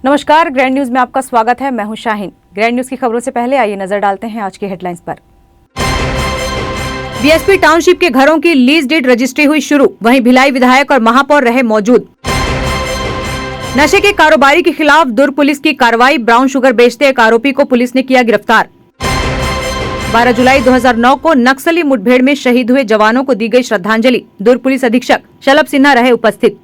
नमस्कार, grand news में आपका स्वागत है। मैं हूं शाहीन। ग्रैंड न्यूज की खबरों से पहले आइए नजर डालते हैं आज की हेडलाइंस पर। बीएसपी टाउनशिप के घरों की लीज डीड रजिस्ट्री हुई शुरू, वहीं भिलाई विधायक और महापौर रहे मौजूद। नशे के कारोबारी के खिलाफ दुर्ग पुलिस की कार्रवाई, ब्राउन शुगर बेचते एक आरोपी को पुलिस ने किया गिरफ्तार। 12 जुलाई 2009 को नक्सली मुठभेड़ में शहीद हुए जवानों को दी गई श्रद्धांजलि, दुर्ग पुलिस अधीक्षक शलभ सिन्हा रहे उपस्थित।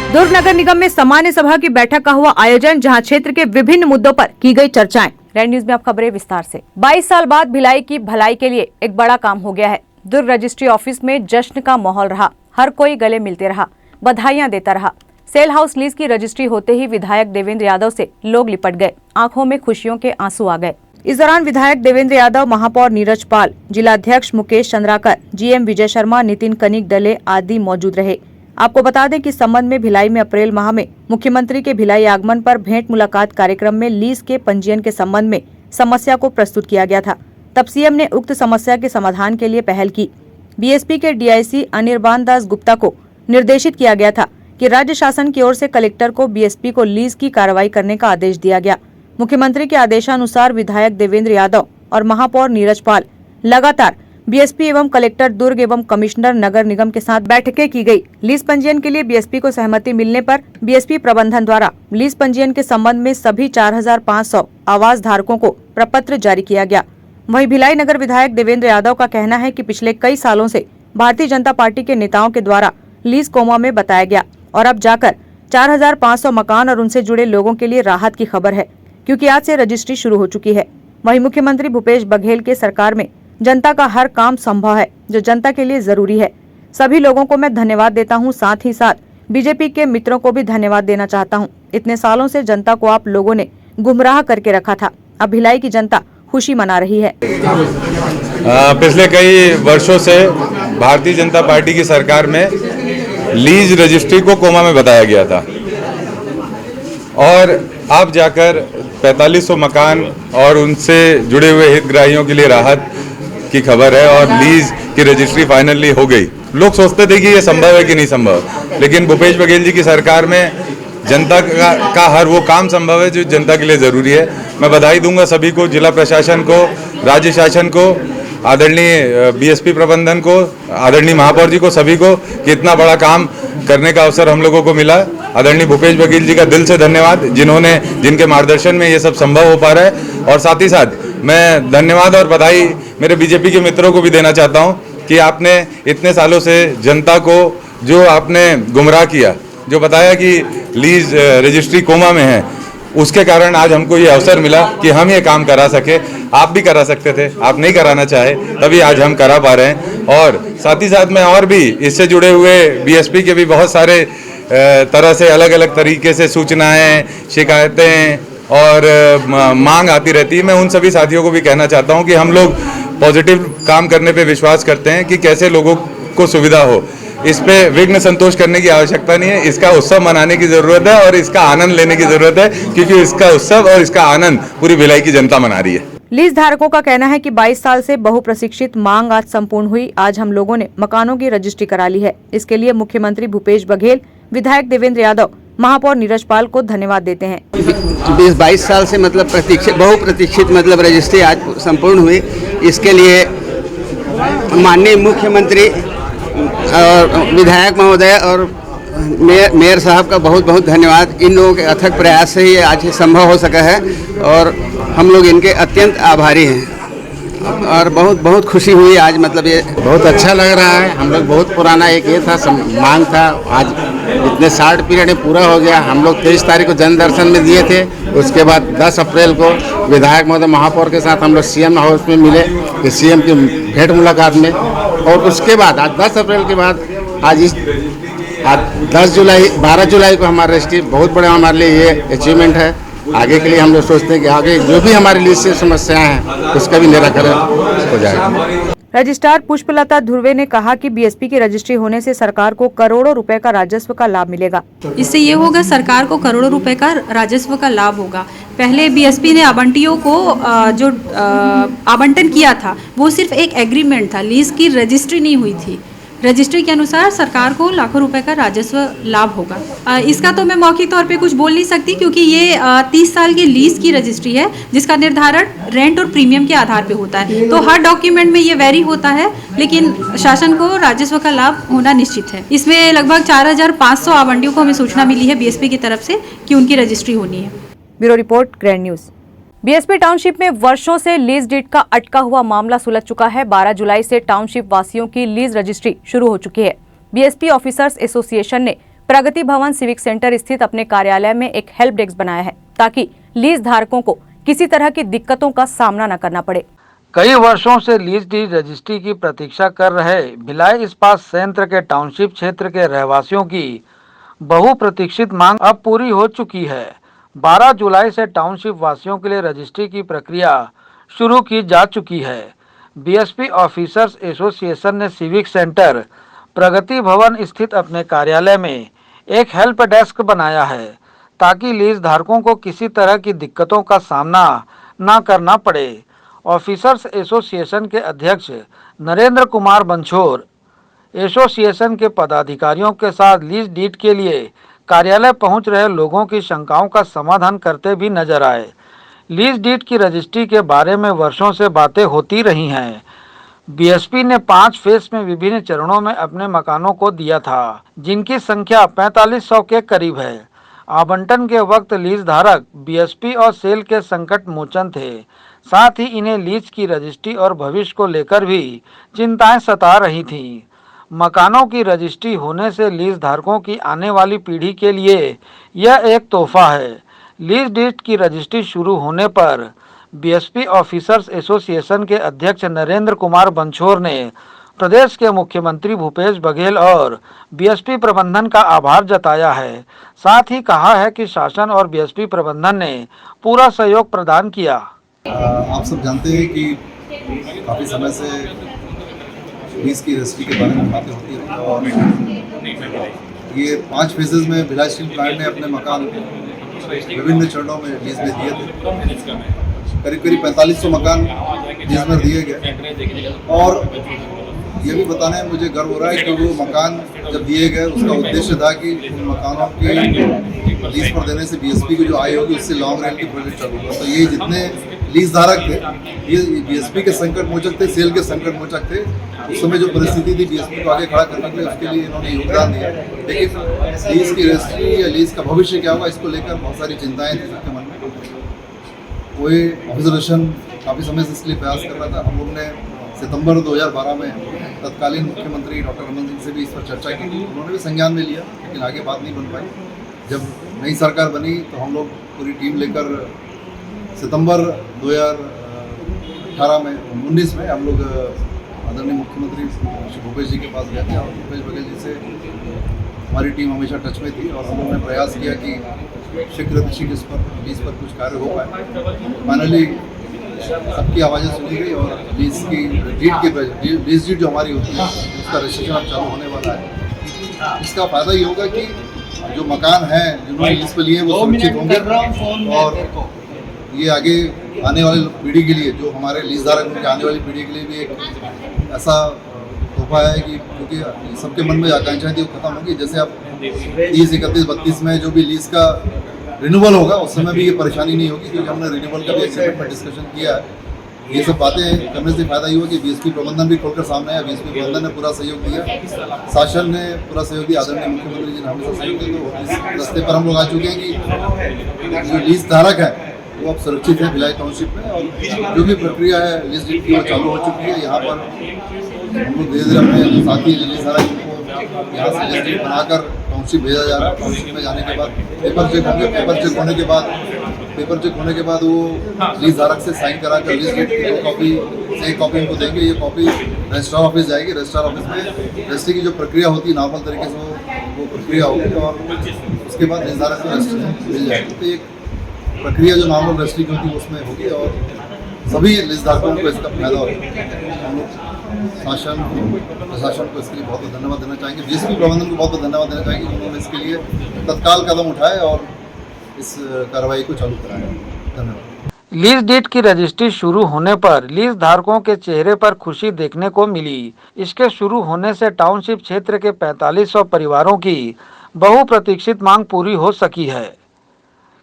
दुर्ग नगर निगम में सामान्य सभा की बैठक का हुआ आयोजन, जहां क्षेत्र के विभिन्न मुद्दों पर की गई चर्चाएं। ग्रैंड न्यूज में आप खबरें विस्तार से। 22 साल बाद भिलाई की भलाई के लिए एक बड़ा काम हो गया है। दुर्ग रजिस्ट्री ऑफिस में जश्न का माहौल रहा, हर कोई गले मिलते रहा, बधाइयां देता रहा। सेल हाउस लीज की रजिस्ट्री होते ही विधायक देवेंद्र यादव से लोग लिपट गए, आंखों में खुशियों के आंसू आ गए। इस दौरान विधायक देवेंद्र यादव, महापौर नीरज पाल, जिलाध्यक्ष मुकेश चंद्राकर, जीएम विजय शर्मा, नितिन कनिक दले आदि मौजूद रहे। आपको बता दें कि इस संबंध में भिलाई में अप्रैल माह में मुख्यमंत्री के भिलाई आगमन पर भेंट मुलाकात कार्यक्रम में लीज के पंजीयन के संबंध में समस्या को प्रस्तुत किया गया था। तब सीएम ने उक्त समस्या के समाधान के लिए पहल की। बीएसपी के डीआईसी अनिर्बान दास गुप्ता को निर्देशित किया गया था कि राज्य शासन की ओर से कलेक्टर को बीएसपी को लीज की कार्रवाई करने का आदेश दिया गया। मुख्यमंत्री के आदेशानुसार विधायक देवेंद्र यादव और महापौर नीरज पाल लगातार बीएसपी एवं कलेक्टर दुर्ग एवं कमिश्नर नगर निगम के साथ बैठकें की गई। लीज पंजीयन के लिए बीएसपी को सहमति मिलने पर बीएसपी प्रबंधन द्वारा लीज पंजीयन के संबंध में सभी 4500 आवास धारकों को प्रपत्र जारी किया गया। वहीं भिलाई नगर विधायक देवेंद्र यादव का कहना है कि पिछले कई सालों से भारतीय जनता पार्टी के नेताओं के द्वारा लीज कोमा में बताया गया और अब जाकर 4500 मकान और उनसे जुड़े लोगों के लिए राहत की खबर है, क्योंकि आज से रजिस्ट्री शुरू हो चुकी है। वहीं मुख्यमंत्री भूपेश बघेल के सरकार में जनता का हर काम संभव है, जो जनता के लिए जरूरी है। सभी लोगों को मैं धन्यवाद देता हूं, साथ ही साथ बीजेपी के मित्रों को भी धन्यवाद देना चाहता हूं। इतने सालों से जनता को आप लोगों ने गुमराह करके रखा था, अब भिलाई की जनता खुशी मना रही है। पिछले कई वर्षों से भारतीय जनता पार्टी की सरकार में लीज रजिस्ट्री को कोमा में बताया गया था और अब जाकर 4500 मकान और उनसे जुड़े हुए हितग्राहियों के लिए राहत की खबर है और लीज की रजिस्ट्री फाइनली हो गई। लोग सोचते थे कि ये संभव है कि नहीं संभव, लेकिन भूपेश बघेल जी की सरकार में जनता का हर वो काम संभव है जो जनता के लिए ज़रूरी है। मैं बधाई दूंगा सभी को, जिला प्रशासन को, राज्य शासन को, आदरणीय बीएसपी प्रबंधन को, आदरणीय महापौर जी को, सभी को कि इतना बड़ा काम करने का अवसर हम लोगों को मिला। आदरणीय भूपेश बघेल जी का दिल से धन्यवाद, जिनके मार्गदर्शन में ये सब संभव हो पा रहा है। और साथ ही साथ मैं धन्यवाद और बधाई मेरे बीजेपी के मित्रों को भी देना चाहता हूँ कि आपने इतने सालों से जनता को जो आपने गुमराह किया, जो बताया कि लीज रजिस्ट्री कोमा में है, उसके कारण आज हमको ये अवसर मिला कि हम ये काम करा सके। आप भी करा सकते थे, आप नहीं कराना चाहे, तभी आज हम करा पा रहे हैं। और साथ ही साथ मैं और भी इससे जुड़े हुए बीएसपी के भी बहुत सारे तरह से अलग अलग तरीके से सूचनाएं, शिकायतें और मांग आती रहती है। मैं उन सभी साथियों को भी कहना चाहता हूं कि हम लोग पॉजिटिव काम करने पे विश्वास करते हैं कि कैसे लोगों को सुविधा हो। इस पे विघ्न संतोष करने की आवश्यकता नहीं है, इसका उत्सव मनाने की जरूरत है और इसका आनंद लेने की जरूरत है, क्योंकि इसका उत्सव और इसका आनंद पूरी भिलाई की जनता मना रही है। लीज धारकों का कहना है कि 22 साल से बहुप्रतीक्षित मांग आज संपूर्ण हुई। आज हम लोगों ने मकानों की रजिस्ट्री करा ली है। इसके लिए मुख्यमंत्री भूपेश बघेल, विधायक देवेंद्र यादव, महापौर नीरज पाल को धन्यवाद देते हैं। 22 साल से मतलब बहुप्रतीक्षित मतलब रजिस्ट्री आज संपूर्ण हुई। इसके लिए माननीय मुख्यमंत्री और विधायक महोदय और मेयर साहब का बहुत बहुत धन्यवाद। इन लोगों के अथक प्रयास से ही आज संभव हो सका है और हम लोग इनके अत्यंत आभारी हैं और बहुत बहुत खुशी हुई आज। मतलब ये बहुत अच्छा लग रहा है। हम लोग बहुत पुराना एक ये था मांग था, आज इतने 60 पीरियड में पूरा हो गया। हम लोग 23 तारीख को जन दर्शन में दिए थे, उसके बाद 10 अप्रैल को विधायक महोदय महापौर के साथ हम लोग सीएम हाउस में मिले, कि सीएम की भेंट मुलाकात में। और उसके बाद आज 10 अप्रैल के बाद आज 12 जुलाई को हमारा रजिस्ट्री बहुत बड़ा हमारे लिए ये अचीवमेंट है। आगे के लिए हम लोग सोचते हैं कि आगे जो भी हमारे लिए से समस्याएं हैं उसका भी निराकरण हो जाएगा। रजिस्ट्रार पुष्पलता ध्रुवे ने कहा कि बीएसपी की रजिस्ट्री होने से सरकार को करोड़ों रुपए का राजस्व का लाभ मिलेगा। इससे ये होगा, सरकार को करोड़ों रुपए का राजस्व का लाभ होगा। पहले बीएसपी ने आवंटियों को जो आवंटन किया था वो सिर्फ एक एग्रीमेंट था, लीज की रजिस्ट्री नहीं हुई थी। रजिस्ट्री के अनुसार सरकार को लाखों रुपए का राजस्व लाभ होगा। इसका तो मैं मौखिक तौर पे कुछ बोल नहीं सकती, क्योंकि ये 30 साल की लीज की रजिस्ट्री है, जिसका निर्धारण रेंट और प्रीमियम के आधार पे होता है। तो हर डॉक्यूमेंट में ये वेरी होता है, लेकिन शासन को राजस्व का लाभ होना निश्चित है। इसमें लगभग 4500 आवंटियों को हमें सूचना मिली है बीएसपी की तरफ से कि उनकी रजिस्ट्री होनी है। Bureau report, grand news. BSP township में वर्षों से लीज डीड का अटका हुआ मामला सुलझ चुका है। 12 जुलाई से टाउनशिप वासियों की लीज रजिस्ट्री शुरू हो चुकी है। बीएसपी ऑफिसर्स एसोसिएशन ने प्रगति भवन सिविक सेंटर स्थित अपने कार्यालय में एक हेल्प डेस्क बनाया है, ताकि लीज धारकों को किसी तरह की दिक्कतों का सामना न करना पड़े। कई वर्षों से लीज डीड रजिस्ट्री की प्रतीक्षा कर रहे भिलाई इस्पात संयंत्र के टाउनशिप क्षेत्र के रहवासियों की बहुप्रतीक्षित मांग अब पूरी हो चुकी है। 12 जुलाई से टाउनशिप वासियों के लिए रजिस्ट्री की प्रक्रिया शुरू की जा चुकी है। बीएसपी ऑफिसर्स एसोसिएशन ने सिविक सेंटर प्रगति भवन स्थित अपने कार्यालय में एक हेल्प डेस्क बनाया है, ताकि लीज धारकों को किसी तरह की दिक्कतों का सामना न करना पड़े। ऑफिसर्स एसोसिएशन के अध्यक्ष नरेंद्र कुमार बंछोर एसोसिएशन के पदाधिकारियों के साथ लीज डीड के लिए कार्यालय पहुंच रहे लोगों की शंकाओं का समाधान करते भी नजर आए। लीज डीड की रजिस्ट्री के बारे में वर्षों से बातें होती रही हैं। बीएसपी ने 5 फेज में विभिन्न चरणों में अपने मकानों को दिया था, जिनकी संख्या 4500 के करीब है। आवंटन के वक्त लीज धारक बीएसपी और सेल के संकट मोचन थे। साथ ही इन्हें लीज की रजिस्ट्री और भविष्य को लेकर भी चिंताएं सता रही थीं। मकानों की रजिस्ट्री होने से लीज धारकों की आने वाली पीढ़ी के लिए यह एक तोहफा है। लीज डीड की रजिस्ट्री शुरू होने पर बीएसपी ऑफिसर्स एसोसिएशन के अध्यक्ष नरेंद्र कुमार बंछोर ने प्रदेश के मुख्यमंत्री भूपेश बघेल और बीएसपी प्रबंधन का आभार जताया है। साथ ही कहा है कि शासन और बीएसपी प्रबंधन ने पूरा सहयोग प्रदान किया। आप सब जानते हैं कि काफ़ी समय से लीज की रजिस्ट्री के बारे में बातें होती रही और ये 5 फेजेज में भिलाई स्टील प्लांट ने अपने मकान विभिन्न चरणों में लीज में दिए थे। करीब 4500 मकान लीज में दिए गए और ये भी बताने में मुझे गर्व हो रहा है कि वो मकान जब दिए गए उसका उद्देश्य था कि उन मकानों के लीज पर देने से बीएसपी की जो आय होगी उससे लॉन्ग रेंज की प्रोजेक्ट चालू होगा। तो ये जितने लीज धारक थे ये बीएसपी के संकट मोचक थे, सेल के संकट मोचक थे। उस समय जो परिस्थिति थी बीएसपी को आगे खड़ा करने के लिए, उसके लिए इन्होंने योगदान दिया। लेकिन लीज की रजिस्ट्री या लीज का भविष्य क्या होगा, इसको लेकर बहुत सारी चिंताएं थी सबके मन में। कोई ऑब्जर्वेशन काफ़ी समय से इसलिए प्रयास कर रहा था। हम लोग ने सितंबर 2012 में तत्कालीन मुख्यमंत्री डॉक्टर रमन सिंह से भी इस पर चर्चा की थी। उन्होंने भी संज्ञान में लिया, लेकिन आगे बात नहीं बन पाई। जब नई सरकार बनी तो हम लोग पूरी टीम लेकर सितंबर 2018 में 19 में हम लोग आदरणीय मुख्यमंत्री श्री भूपेश जी के पास गए थे और भूपेश बघेल जी से हमारी टीम हमेशा टच में थी और हम लोगों ने प्रयास किया कि शीघ्र इस पर लीज पर कुछ कार्य हो पाए। फाइनली सबकी आवाज़ें सुनी गई और लीज की लीज डीड जो हमारी होती है उसका रजिस्ट्रेशन अब चालू होने वाला है। इसका फ़ायदा ये होगा कि जो मकान हैं जिन्होंने लीज पर लिए वो सुरक्षित होंगे और ये आगे आने वाली पीढ़ी के लिए, जो हमारे लीज धारक उनके आने वाली पीढ़ी के लिए भी एक ऐसा तोहफा है कि क्योंकि सबके मन में आकांक्षाएं थी वो खत्म होगी। जैसे अब 30, 31, 32 में जो भी लीज का रिन्यूअल होगा उस समय भी ये परेशानी नहीं होगी, क्योंकि हमने रिन्यूअल का भी एग्रीमेंट पर डिस्कशन किया है। ये सब बातें करने से फायदा ये हुआ कि बीएसपी प्रबंधन भी खोलकर सामने आया। बीएसपी प्रबंधन ने पूरा सहयोग दिया, शासन ने पूरा सहयोग दिया, आदरणीय मुख्यमंत्री जी ने हमेशा सहयोग दिया। तो इस रास्ते पर हम लोग आ चुके हैं कि जो लीज धारक है वो अब सुरक्षित है भिलाई टाउनशिप में और जो भी प्रक्रिया है लीज डीड की वो चालू हो चुकी है। यहाँ पर हम लोग धीरे धीरे अपने साथी लीज धारक को यहाँ से लीज डीड बनाकर टाउनशिप भेजा जा रहा है। टाउनशिप में जाने के बाद पेपर चेक होंगे, पेपर चेक होने के बाद वो लीज धारक से साइन करा कर लीज डीड की 2 कॉपी से 1 कॉपी इनको देंगे। ये कॉपी रजिस्ट्रार ऑफिस जाएगी। रजिस्ट्रार ऑफिस में रजिस्ट्री की जो प्रक्रिया होती है नॉर्मल तरीके से वो प्रक्रिया होगी और उसके बाद लीज धारक को रजिस्ट्रेशन मिल जाएगी। तो एक प्रक्रिया जो नॉर्मल रजिस्ट्री की होती है उसमें होगी और सभी लीज धारकों को इसका फायदा होगा। हम लोग शासन प्रशासन को इसके लिए बहुत बहुत धन्यवाद देना चाहेंगे। बीएसपी प्रबंधन को बहुत बहुत धन्यवाद देना चाहेंगे, उन्होंने इसके लिए तत्काल कदम उठाए और इस कार्रवाई को चालू कराया। धन्यवाद। लीज डीड की रजिस्ट्री शुरू होने पर लीज धारकों के चेहरे पर खुशी देखने को मिली। इसके शुरू होने से टाउनशिप क्षेत्र के 4500 परिवारों की बहुप्रतीक्षित मांग पूरी हो सकी है।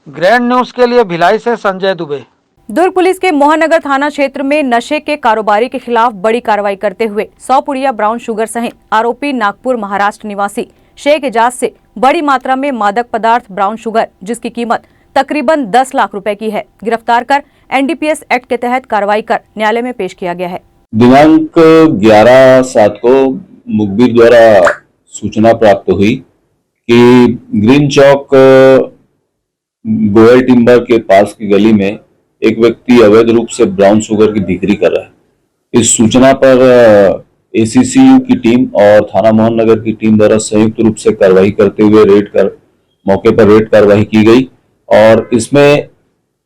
ग्रैंड न्यूज के लिए भिलाई से संजय दुबे। दुर्ग पुलिस के मोहनगर थाना क्षेत्र में नशे के कारोबारी के खिलाफ बड़ी कार्रवाई करते हुए 100 पुड़िया ब्राउन शुगर सहित आरोपी नागपुर महाराष्ट्र निवासी शेख एजाज से बड़ी मात्रा में मादक पदार्थ ब्राउन शुगर जिसकी कीमत तकरीबन 10 लाख रुपए की है, गिरफ्तार कर एनडीपीएस एक्ट के तहत कार्रवाई कर न्यायालय में पेश किया गया है। दिनांक 11/7 को मुखबिर द्वारा सूचना प्राप्त हुई कि ग्रीन चौक गोयल टिम्बर के पास की गली में एक व्यक्ति अवैध रूप से ब्राउन शुगर की बिक्री कर रहा है। इस सूचना पर एसीसीयू की टीम और थाना मोहन नगर की टीम द्वारा संयुक्त रूप से कार्रवाई करते हुए मौके पर रेड कार्रवाई की गई और इसमें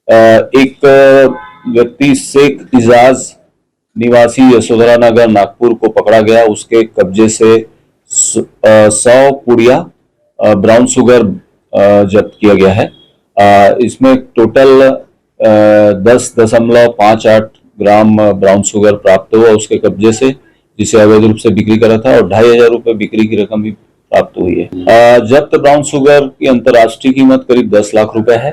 एक व्यक्ति शेख एजाज निवासी यशोधरा नगर नागपुर को पकड़ा गया। उसके कब्जे से 100 पुड़िया ब्राउन शुगर जब्त किया गया है। इसमें टोटल 10.58 ग्राम ब्राउन शुगर प्राप्त हुआ उसके कब्जे से, जिसे अवैध रूप से बिक्री करा था और 2500 रुपए बिक्री की रकम भी प्राप्त हुई है। जब्त ब्राउन शुगर की अंतर्राष्ट्रीय कीमत करीब 10 लाख रुपए है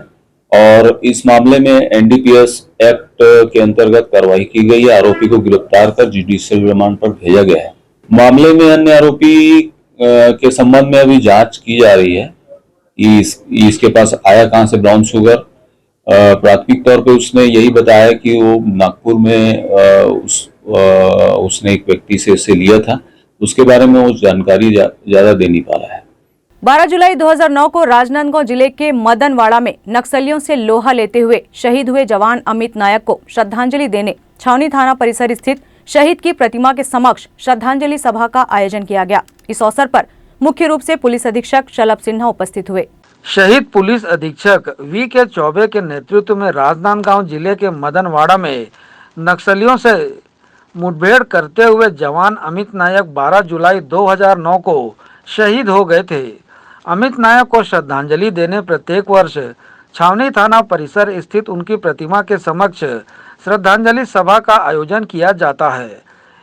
और इस मामले में एनडीपीएस एक्ट के अंतर्गत कार्रवाई की गई है। आरोपी को गिरफ्तार कर जुडिशियल रिमांड पर भेजा गया है। मामले में अन्य आरोपी के संबंध में अभी जांच की जा रही है। इसके पास आया कहां से ब्राउन शुगर। प्राथमिक तौर पे उसने यही बताया कि वो नागपुर में उसने एक व्यक्ति से इसे लिया था। उसके बारे में वो जानकारी ज्यादा दे नहीं पा रहा है। 12 जुलाई 2009 को राजनांदगांव जिले के मदनवाड़ा में नक्सलियों से लोहा लेते हुए शहीद हुए जवान अमित नायक को श्रद्धांजलि देने छावनी थाना परिसर स्थित शहीद की प्रतिमा के समक्ष श्रद्धांजलि सभा का आयोजन किया गया। इस अवसर पर मुख्य रूप से पुलिस अधीक्षक शलभ सिन्हा उपस्थित हुए। शहीद पुलिस अधीक्षक वी.के. चौबे के नेतृत्व में राजनांदगांव जिले के मदनवाड़ा में नक्सलियों से मुठभेड़ करते हुए जवान अमित नायक 12 जुलाई 2009 को शहीद हो गए थे। अमित नायक को श्रद्धांजलि देने प्रत्येक वर्ष छावनी थाना परिसर स्थित उनकी प्रतिमा के समक्ष श्रद्धांजलि सभा का आयोजन किया जाता है।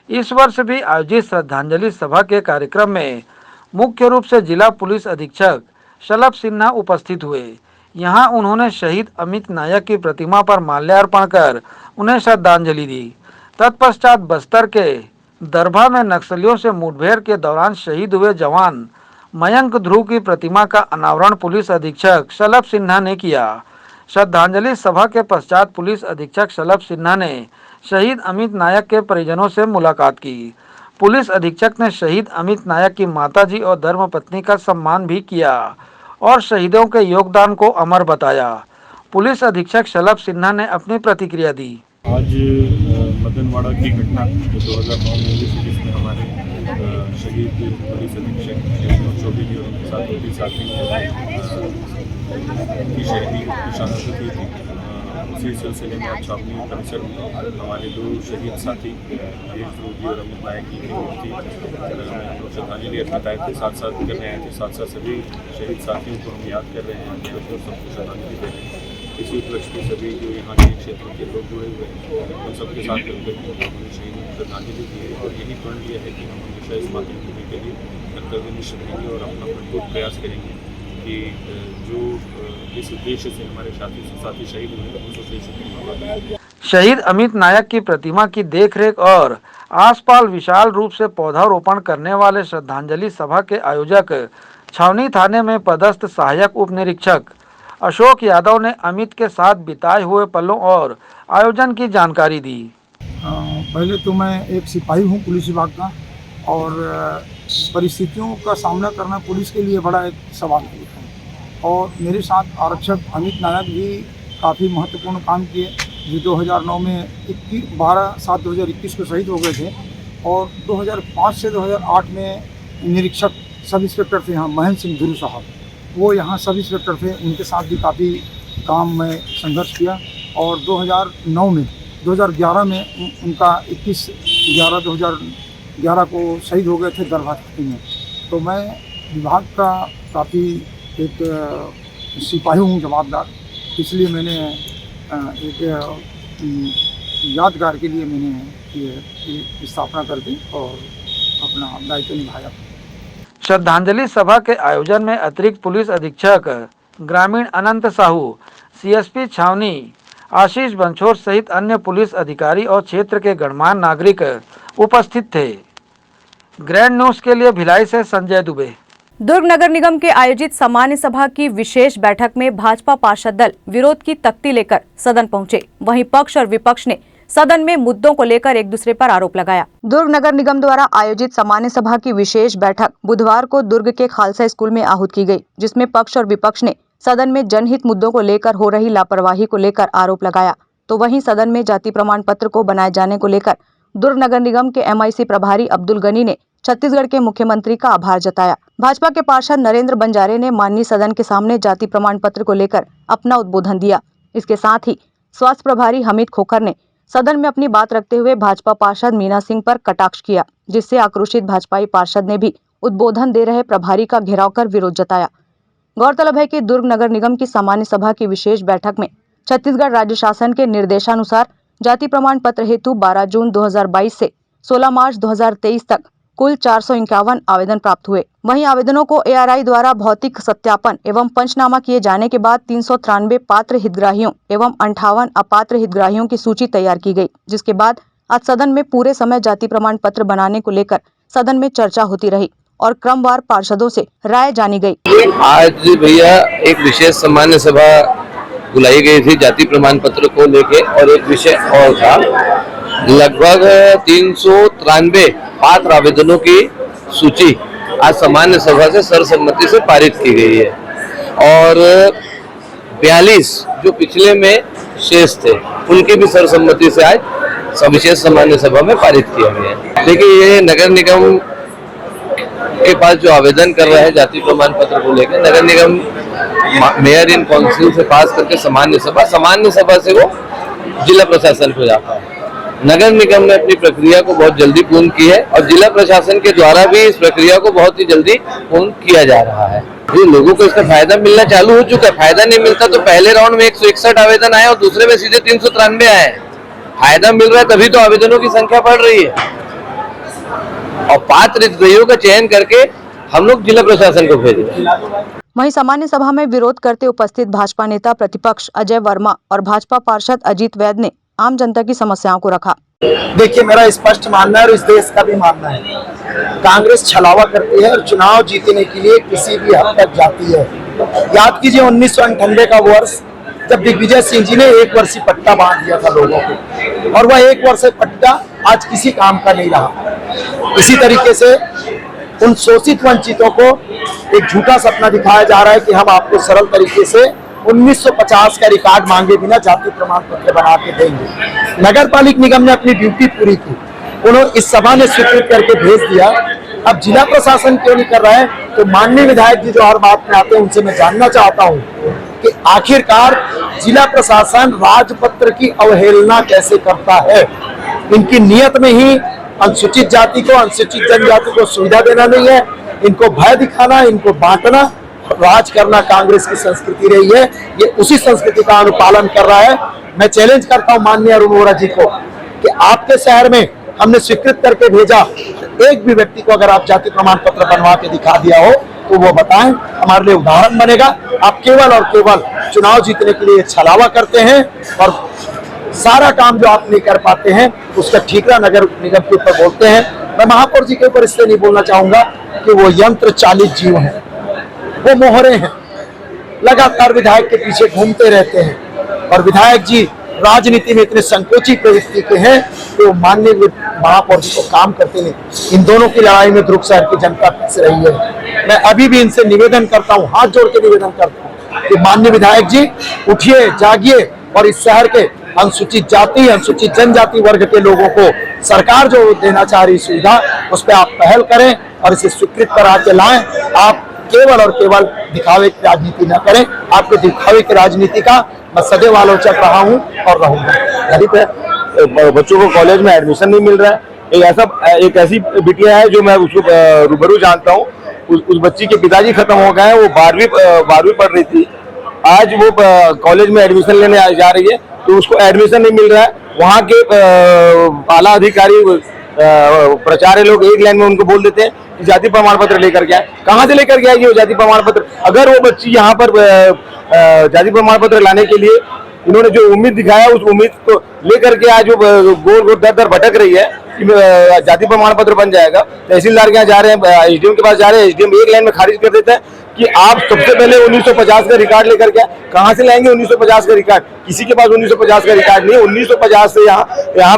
इस वर्ष भी आयोजित श्रद्धांजलि सभा के कार्यक्रम में मुख्य रूप से जिला पुलिस अधीक्षक शलभ सिन्हा उपस्थित हुए। यहां उन्होंने शहीद अमित नायक की प्रतिमा पर माल्यार्पण कर उन्हें श्रद्धांजलि दी। तत्पश्चात बस्तर के दरभा में नक्सलियों से मुठभेड़ के दौरान शहीद हुए जवान मयंक ध्रुव की प्रतिमा का अनावरण पुलिस अधीक्षक शलभ सिन्हा ने किया। श्रद्धांजलि सभा के पश्चात पुलिस अधीक्षक शलभ सिन्हा ने शहीद अमित नायक के परिजनों से मुलाकात की। पुलिस अधीक्षक ने शहीद अमित नायक की माताजी और धर्मपत्नी का सम्मान भी किया और शहीदों के योगदान को अमर बताया। पुलिस अधीक्षक शलभ सिन्हा ने अपनी प्रतिक्रिया दी। आज मदनवाड़ा की घटना जो 2009 में हुई थी, जिसमें हमारे शहीद पुलिस अधीक्षक चौबे जी और उनके साथ उनके साथी की शहीदी की शहादत हुई थी। उसी सिलसिले में आज छावनी परिसर में हमारे 2 शहीद साथी ध्रुव और अमित नायक की मूर्ति हम लोग श्रद्धांजलि अर्पित आए थे, साथ साथ करने आए थे। साथ साथ सभी शहीद साथियों को हम याद कर रहे हैं और सबको श्रद्धांजलि दे रहे हैं। इसी उपलक्ष्य में सभी जो यहाँ के क्षेत्र के लोग जुड़े हुए हैं उन सबके साथ मिलकर हमने शहीदों को श्रद्धांजलि दी है और यही प्रण लिया है कि हम हमेशा इस मातृभूमि के लिए कर्तव्यनिष्ठ रहेंगे और अपना भरपूर प्रयास करेंगे कि जो इस उद्देश्य से हमारे साथी शहीद हुए उस उद्देश्य के। शहीद अमित नायक की प्रतिमा की देखरेख और आसपास विशाल रूप से पौधारोपण करने वाले श्रद्धांजलि सभा के आयोजक छावनी थाने में पदस्थ सहायक उप निरीक्षक अशोक यादव ने अमित के साथ बिताए हुए पलों और आयोजन की जानकारी दी। पहले तो मैं एक सिपाही हूँ पुलिस विभाग का और परिस्थितियों का सामना करना पुलिस के लिए बड़ा एक सवाल है और मेरे साथ आरक्षक अमित नायक भी काफ़ी महत्वपूर्ण काम किए जो 2009 में 12/7/2021 को शहीद हो गए थे और 2005 से 2008 में निरीक्षक सब इंस्पेक्टर थे यहाँ महेंद्र सिंह ध्रुव साहब, वो यहाँ सब इंस्पेक्टर थे। उनके साथ भी काफ़ी काम में संघर्ष किया और 2011 में उनका 21/11/2011 को शहीद हो गए थे दरभा में। तो मैं विभाग का काफ़ी एक सिपाही हूँ जवाबदार, इसलिए मैंने यादगार के लिए मैंने ये स्थापना कर दी और अपना दायित्व निभाया। श्रद्धांजलि सभा के आयोजन में अतिरिक्त पुलिस अधीक्षक ग्रामीण अनंत साहू, सीएसपी छावनी आशीष बंछोर सहित अन्य पुलिस अधिकारी और क्षेत्र के गणमान्य नागरिक उपस्थित थे। ग्रैंड न्यूज के लिए भिलाई से संजय दुबे। दुर्ग नगर निगम के आयोजित सामान्य सभा की विशेष बैठक में भाजपा पार्षद दल विरोध की तख्ती लेकर सदन पहुंचे। वहीं पक्ष और विपक्ष ने सदन में मुद्दों को लेकर एक दूसरे पर आरोप लगाया। दुर्ग नगर निगम द्वारा आयोजित सामान्य सभा की विशेष बैठक बुधवार को दुर्ग के खालसा स्कूल में आहूत की गई, जिसमें पक्ष और विपक्ष ने सदन में जनहित मुद्दों को लेकर हो रही लापरवाही को लेकर आरोप लगाया। तो वहीं सदन में जाति प्रमाण पत्र को बनाए जाने को लेकर दुर्ग नगर निगम के MIC प्रभारी अब्दुल गनी ने छत्तीसगढ़ के मुख्यमंत्री का आभार जताया। भाजपा के पार्षद नरेंद्र बंजारे ने माननीय सदन के सामने जाति प्रमाण पत्र को लेकर अपना उद्बोधन दिया। इसके साथ ही स्वास्थ्य प्रभारी हमीद खोखर ने सदन में अपनी बात रखते हुए भाजपा पार्षद मीना सिंह पर कटाक्ष किया, जिससे आक्रोशित भाजपाई पार्षद ने भी उद्बोधन दे रहे प्रभारी का घेराव कर विरोध जताया। गौरतलब है कि दुर्ग नगर निगम की सामान्य सभा की विशेष बैठक में छत्तीसगढ़ राज्य शासन के निर्देशानुसार जाति प्रमाण पत्र हेतु 12 जून 2022 से 16 मार्च 2023 तक कुल 451 आवेदन प्राप्त हुए। वहीं आवेदनों को ARI द्वारा भौतिक सत्यापन एवं पंचनामा किए जाने के बाद 393 पात्र हितग्राहियों एवं 58 अपात्र हितग्राहियों की सूची तैयार की गई, जिसके बाद आज सदन में पूरे समय जाति प्रमाण पत्र बनाने को लेकर सदन में चर्चा होती रही और क्रमवार पार्षदों से राय जानी गई। आज भैया एक विशेष सामान्य सभा बुलाई गई थी जाति प्रमाण पत्र को लेके, और एक विषय और था, लगभग 393 पात्र आवेदनों की सूची आज सामान्य सभा से सर्वसम्मति से पारित की गई है और 42 जो पिछले में शेष थे उनकी भी सर्वसम्मति से आज विशेष सामान्य सभा में पारित किया गया है। देखिए, ये नगर निगम के पास जो आवेदन कर रहे हैं जाति प्रमाण पत्र को लेकर, नगर निगम मेयर इन काउंसिल से पास करके सामान्य सभा से वो जिला प्रशासन को जाता है। नगर निगम ने अपनी प्रक्रिया को बहुत जल्दी पूर्ण की है और जिला प्रशासन के द्वारा भी इस प्रक्रिया को बहुत ही जल्दी पूर्ण किया जा रहा है। ये लोगों को इसका फायदा मिलना चालू हो चुका है। फायदा नहीं मिलता तो पहले राउंड में 161 आवेदन आए और दूसरे में सीधे 393 आए। फायदा मिल रहा है तभी तो आवेदनों की संख्या बढ़ रही है और पात्र हितग्राहियों का चयन करके हम लोग जिला प्रशासन को भेज रहे हैं। वहीं सामान्य सभा में विरोध करते उपस्थित भाजपा नेता प्रतिपक्ष अजय वर्मा और भाजपा पार्षद अजीत वैद ने आम जनता की समस्याओं को रखा। देखिए, मेरा स्पष्ट मानना है और इस देश का भी मानना है, कांग्रेस छलावा करती है और चुनाव जीतने के लिए किसी भी हद तक जाती है। याद कीजिए 1998 का वर्ष जब दिग्विजय सिंह जी ने 1 वर्षीय पट्टा बांट दिया था लोगों को, और वह 1 वर्षीय पट्टा आज किसी काम का नहीं रहा। इसी तरीके से उन शोषित वंचितों को एक झूठा सपना दिखाया जा रहा है कि हम आपको सरल तरीके से 1950 का रिकॉर्ड मांगे बिना जाति प्रमाण पत्र बना के देंगे। नगर पालिक निगम ने अपनी ड्यूटी पूरी की, उन्होंने इस सभा ने स्वीकृत करके भेज दिया। अब जिला प्रशासन क्यों नहीं कर रहा है? तो माननीय विधायक जी जो हर बात में आते हैं उनसे मैं जानना चाहता हूँ कि आखिरकार जिला प्रशासन राजपत्र की अवहेलना कैसे करता है? इनकी नियत में ही अनुसूचित जाति को, अनुसूचित जनजाति को सुविधा देना नहीं है, इनको भय दिखाना, इनको बांटना, राज करना कांग्रेस की संस्कृति रही है। ये उसी संस्कृति का अनुपालन कर रहा है। मैं चैलेंज करता हूं माननीय अरुण वोरा जी को कि आपके शहर में हमने स्वीकृत करके भेजा, एक भी व्यक्ति को अगर आप जाति प्रमाण पत्र बनवा के दिखा दिया हो तो वो बताएं, हमारे लिए उदाहरण बनेगा। आप केवल और केवल चुनाव जीतने के लिए छलावा करते हैं और सारा काम जो आप नहीं कर पाते हैं उसका ठीकरा नगर निगम के ऊपर बोलते हैं। मैं महापौर जी के ऊपर इसलिए नहीं बोलना चाहूंगा कि वो यंत्र चालित जीव हैं, वो मोहरे हैं, लगातार विधायक के पीछे घूमते रहते हैं और विधायक जी राजनीति में इतने संकोची प्रवृत्ति के हैं कि वो माननीय महापौर जी को काम करते नहीं। इन दोनों की लड़ाई में दुर्ग शहर की जनता पिस रही है। मैं अभी भी इनसे निवेदन करता हूँ, हाथ जोड़ के निवेदन करता हूँ कि माननीय विधायक जी उठिए, जागिए और इस शहर के अनुसूचित जाति, अनुसूचित जनजाति वर्ग के लोगों को सरकार जो देना चाह रही सुविधा उस पर आप पहल करें और इसे स्वीकृत करा के लाएं। आप केवल और केवल दिखावे की राजनीति न करें। आपके दिखावे की राजनीति का मैं सदैव आलोचक रहा हूं और रहूंगा। बच्चों को कॉलेज में एडमिशन नहीं मिल रहा है। एक ऐसी बिटिया है जो मैं उसको रूबरू जानता हूँ। उस बच्ची के पिताजी खत्म हो गए हैं, वो 12वीं पढ़ रही थी। आज वो कॉलेज में एडमिशन लेने जा रही है तो उसको एडमिशन नहीं मिल रहा है। वहाँ के आला अधिकारी प्रचार्य लोग एक लाइन में उनको बोल देते हैं कि जाति प्रमाण पत्र लेकर के आए। कहाँ से लेकर के आएगी वो जाति प्रमाण पत्र? अगर वो बच्ची यहाँ पर जाति प्रमाण पत्र लाने के लिए इन्होंने जो उम्मीद दिखाया, उस उम्मीद को लेकर के आज जो गोल गोल दर दर भटक रही है कि जाति प्रमाण पत्र बन जाएगा। तहसीलदार के यहाँ जा रहे हैं, एसडीएम के पास जा रहे हैं, एसडीएम एक लाइन में खारिज कर देता है कि आप सबसे पहले 1950 का रिकॉर्ड लेकर के कहाँ से लाएंगे 1950 का रिकॉर्ड? किसी के पास 1950 का रिकॉर्ड नहीं है। 1950 से यहाँ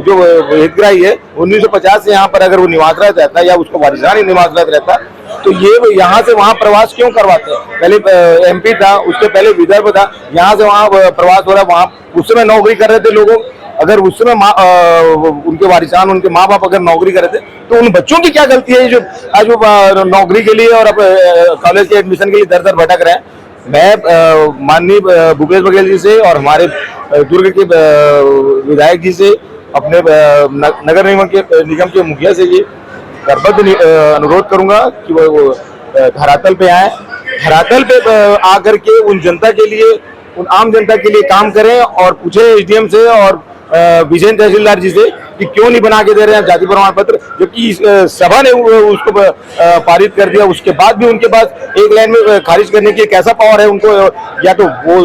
जो हितग्राही है 1950 से यहाँ पर अगर वो निवासरत रहता है या उसको वारिसानी निवासरत रहता है तो ये यहाँ से वहाँ प्रवास क्यों करवाते हैं? पहले एमपी था, उसके पहले विदर्भ था, यहाँ से वहाँ प्रवास हो रहा है। वहाँ उस समय नौकरी कर रहे थे लोगों, अगर उस समय उनके वारिसान उनके माँ बाप अगर नौकरी कर रहे थे तो उन बच्चों की क्या गलती है जो आज वो नौकरी के लिए और कॉलेज के एडमिशन के लिए दर दर भटक रहे हैं? मैं माननीय भूपेश बघेल जी से और हमारे दुर्ग के विधायक जी से, अपने नगर निगम के मुखिया से ये करबद्ध अनुरोध करूंगा कि वो धरातल पे आए, धरातल पे आकर के उन जनता के लिए, उन आम जनता के लिए काम करें और पूछे एसडीएम से और विजयन तहसीलदार जी से कि क्यों नहीं बना के दे रहे हैं जाति प्रमाण पत्र, जबकि सभा ने उसको पारित कर दिया। उसके बाद भी उनके पास एक लाइन में खारिज करने की कैसा पावर है उनको? या तो वो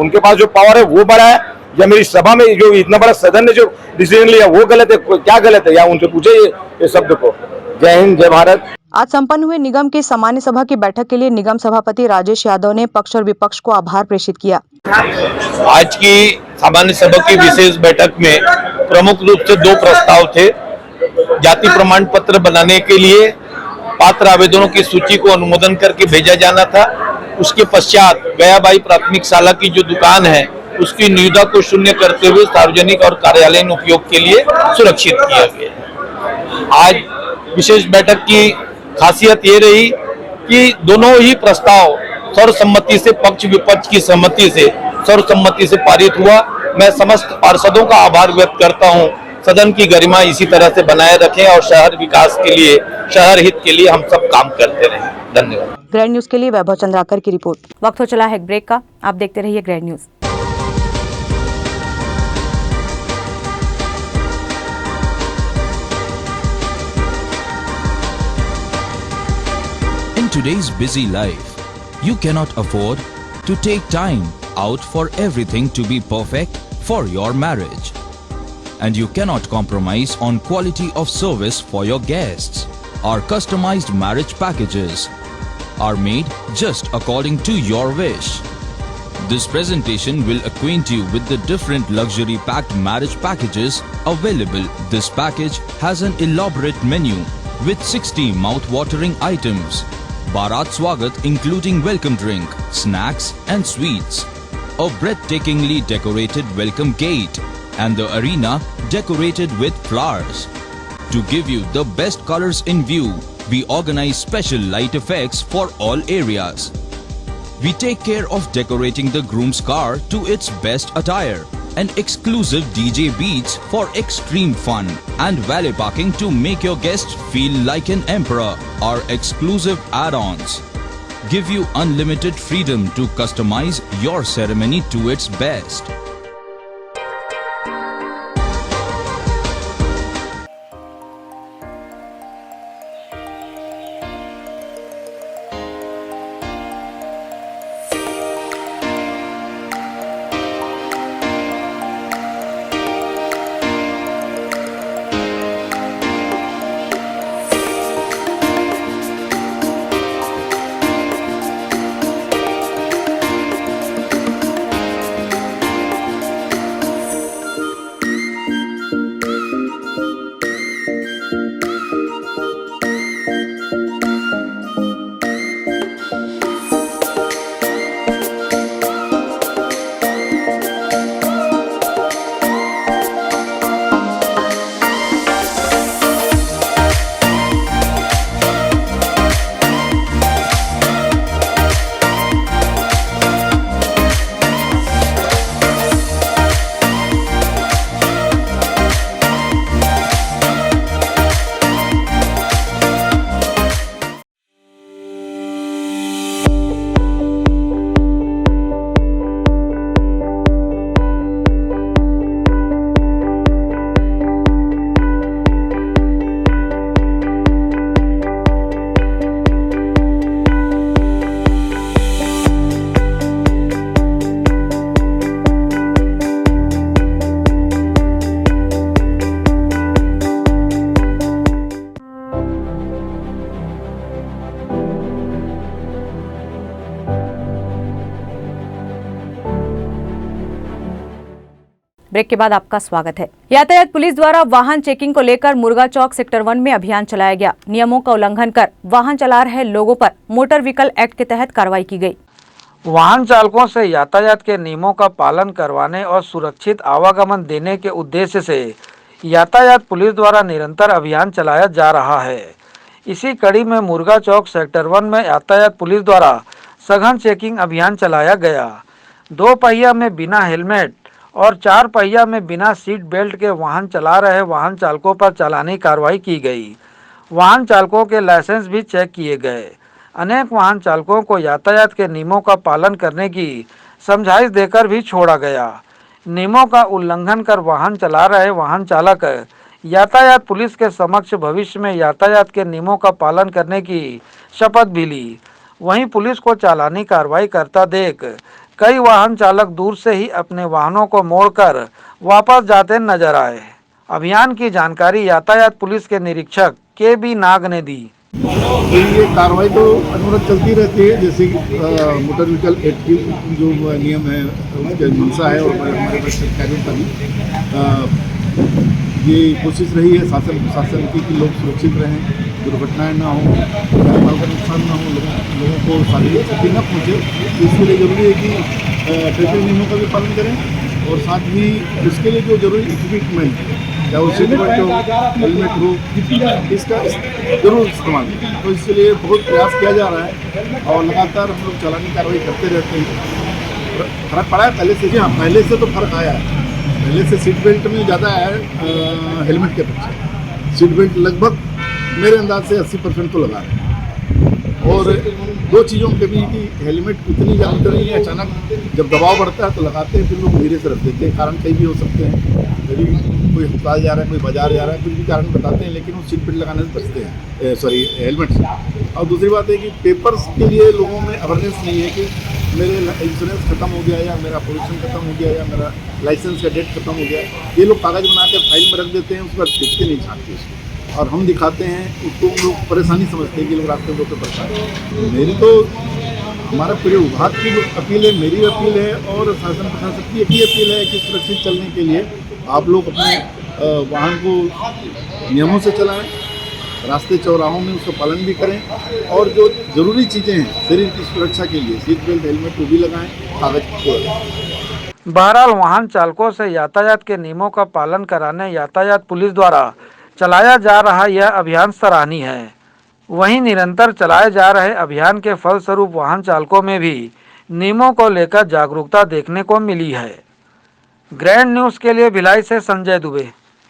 उनके पास जो पावर है वो बड़ा है, या मेरी सभा में जो इतना बड़ा सदन ने जो डिसीजन लिया वो गलत है? क्या गलत है? या उनसे पूछे ये शब्द को। जय हिंद, जय भारत। आज संपन्न हुए निगम की सामान्य सभा की बैठक के लिए निगम सभापति राजेश यादव ने पक्ष और विपक्ष को आभार प्रेषित किया। आज की सामान्य सभा की विशेष बैठक में प्रमुख रूप से 2 प्रस्ताव थे। जाति प्रमाण पत्र बनाने के लिए पात्र आवेदनों की सूची को अनुमोदन करके भेजा जाना था। उसके पश्चात गयाबाई प्राथमिक शाला की जो दुकान है उसकी निविदा को शून्य करते हुए सार्वजनिक और कार्यालयीन उपयोग के लिए सुरक्षित किया गया। आज विशेष बैठक की खासियत ये रही कि दोनों ही प्रस्ताव सर्वसम्मति से, पक्ष विपक्ष की सहमति से सर्वसम्मति से पारित हुआ। मैं समस्त पार्षदों का आभार व्यक्त करता हूं। सदन की गरिमा इसी तरह से बनाए रखें और शहर विकास के लिए, शहर हित के लिए हम सब काम करते रहें। धन्यवाद। ग्रैंड न्यूज के लिए वैभव चंद्राकर की रिपोर्ट। वक्त हो चला है ब्रेक का, आप देखते रहिए grand news. In today's busy life, you cannot afford to take time out for everything to be perfect for your marriage. And you cannot compromise on quality of service for your guests. Our customized marriage packages are made just according to your wish. This presentation will acquaint you with the different luxury packed marriage packages available. This package has an elaborate menu with 60 mouth-watering items. Bharat Swagat including welcome drink, snacks and sweets. A breathtakingly decorated welcome gate and the arena decorated with flowers. To give you the best colors in view, we organize special light effects for all areas. We take care of decorating the groom's car to its best attire and exclusive DJ beats for extreme fun and valet parking to make your guests feel like an emperor. Our exclusive add-ons give you unlimited freedom to customize your ceremony to its best. Break के बाद आपका स्वागत है। यातायात police द्वारा वाहन checking को लेकर मुर्गा चौक सेक्टर 1 में अभियान चलाया गया। नियमों का उल्लंघन कर वाहन चला रहे लोगों पर मोटर व्हीकल एक्ट के तहत कार्रवाई की गई। वाहन चालकों से यातायात के नियमों का पालन करवाने और सुरक्षित आवागमन देने के उद्देश्य से यातायात पुलिस द्वारा निरंतर अभियान चलाया जा रहा है। इसी कड़ी में मुर्गा चौक सेक्टर 1 में यातायात पुलिस द्वारा सघन चेकिंग अभियान चलाया गया। 2 पहिया में बिना हेलमेट और 4 पहिया में बिना सीट बेल्ट के वाहन चला रहे वाहन चालकों पर चालानी कार्रवाई की गई। वाहन चालकों के लाइसेंस भी चेक किए गए। अनेक वाहन चालकों को यातायात के नियमों का पालन करने की समझाइश देकर भी छोड़ा गया। नियमों का उल्लंघन कर वाहन चला रहे वाहन चालक यातायात पुलिस के समक्ष भविष्य में यातायात के नियमों का पालन करने की शपथ भी ली। वहीं पुलिस को चालानी कार्रवाई करता देख कई वाहन चालक दूर से ही अपने वाहनों को मोड़कर वापस जाते नजर आए। अभियान की जानकारी यातायात पुलिस के निरीक्षक के.बी. नाग ने दी। ये कार्रवाई तो अनवरत चलती रहती है, जैसे कि मोटर व्हीकल एक्ट की जो नियम है उसका मंशा है और हमारे सरकारों का भी ये कोशिश रही है शासन की कि लोग सुरक्षित रहें, दुर्घटनाएं ना हो, जानमाल का नुकसान ना हो, लोगों को शारीरिक क्षति न पहुँचे। इसके लिए जरूरी है कि ट्रैफिक नियमों का भी पालन करें और साथ ही उसके लिए जो जरूरी इक्विपमेंट चाहे वो सीट बेल्ट हो, हेलमेट हो, इसका जरूर इस्तेमाल करें। तो इसके लिए बहुत प्रयास किया जा रहा है और लगातार हम लोग चालानी कार्रवाई करते रहते हैं। फर्क पड़ा है पहले से? जी हाँ, पहले से तो फर्क आया है। पहले से सीट बेल्ट में ज़्यादा है हेलमेट के पीछे। सीट बेल्ट लगभग मेरे अंदाज से 80% तो लगा रहे हैं। और 2 चीज़ों के भी कि हेलमेट उतनी ज़्यादा नहीं है, अचानक जब दबाव बढ़ता है तो लगाते हैं, फिर लोग धीरे से रख देते हैं। कारण कई भी हो सकते हैं, कभी कोई अस्पताल जा रहा है, कोई बाजार जा रहा है, कुछ भी कारण बताते हैं, लेकिन वो सीट बेल्ट लगाने से बचते हैं, हेलमेट से। और दूसरी बात है कि पेपर्स के लिए लोगों में अवेयरनेस नहीं है कि मेरे इंश्योरेंस खत्म हो गया या मेरा पोल्यूशन खत्म हो गया या मेरा लाइसेंस का डेट खत्म हो गया। ये लोग कागज़ बना कर फाइल में रख देते हैं, उसके बाद देखते नहीं, छाँटते उसको और हम दिखाते हैं, उसको लोग परेशानी समझते हैं कि लोग रास्ते में परेशान हैं। मेरी तो हमारा पूरे विभाग की अपील है, मेरी अपील है और शासन प्रशासन की एक ही अपील है कि सुरक्षित चलने के लिए आप लोग अपने वाहन को नियमों से चलाएं, रास्ते चौराहों में उसका पालन भी करें और जो ज़रूरी चीज़ें हैं शरीर की सुरक्षा के लिए सीट बेल्ट, हेलमेट वो भी लगाएं, कागज को लगाएं। बहरहाल वाहन चालकों से यातायात के नियमों का पालन कराने यातायात पुलिस द्वारा चलाया जा रहा यह अभियान सराहनीय है। वहीं निरंतर चलाए जा रहे अभियान के फलस्वरूप वाहन चालकों में भी नियमों को लेकर जागरूकता देखने को मिली है। ग्रैंड न्यूज के लिए भिलाई से संजय दुबे।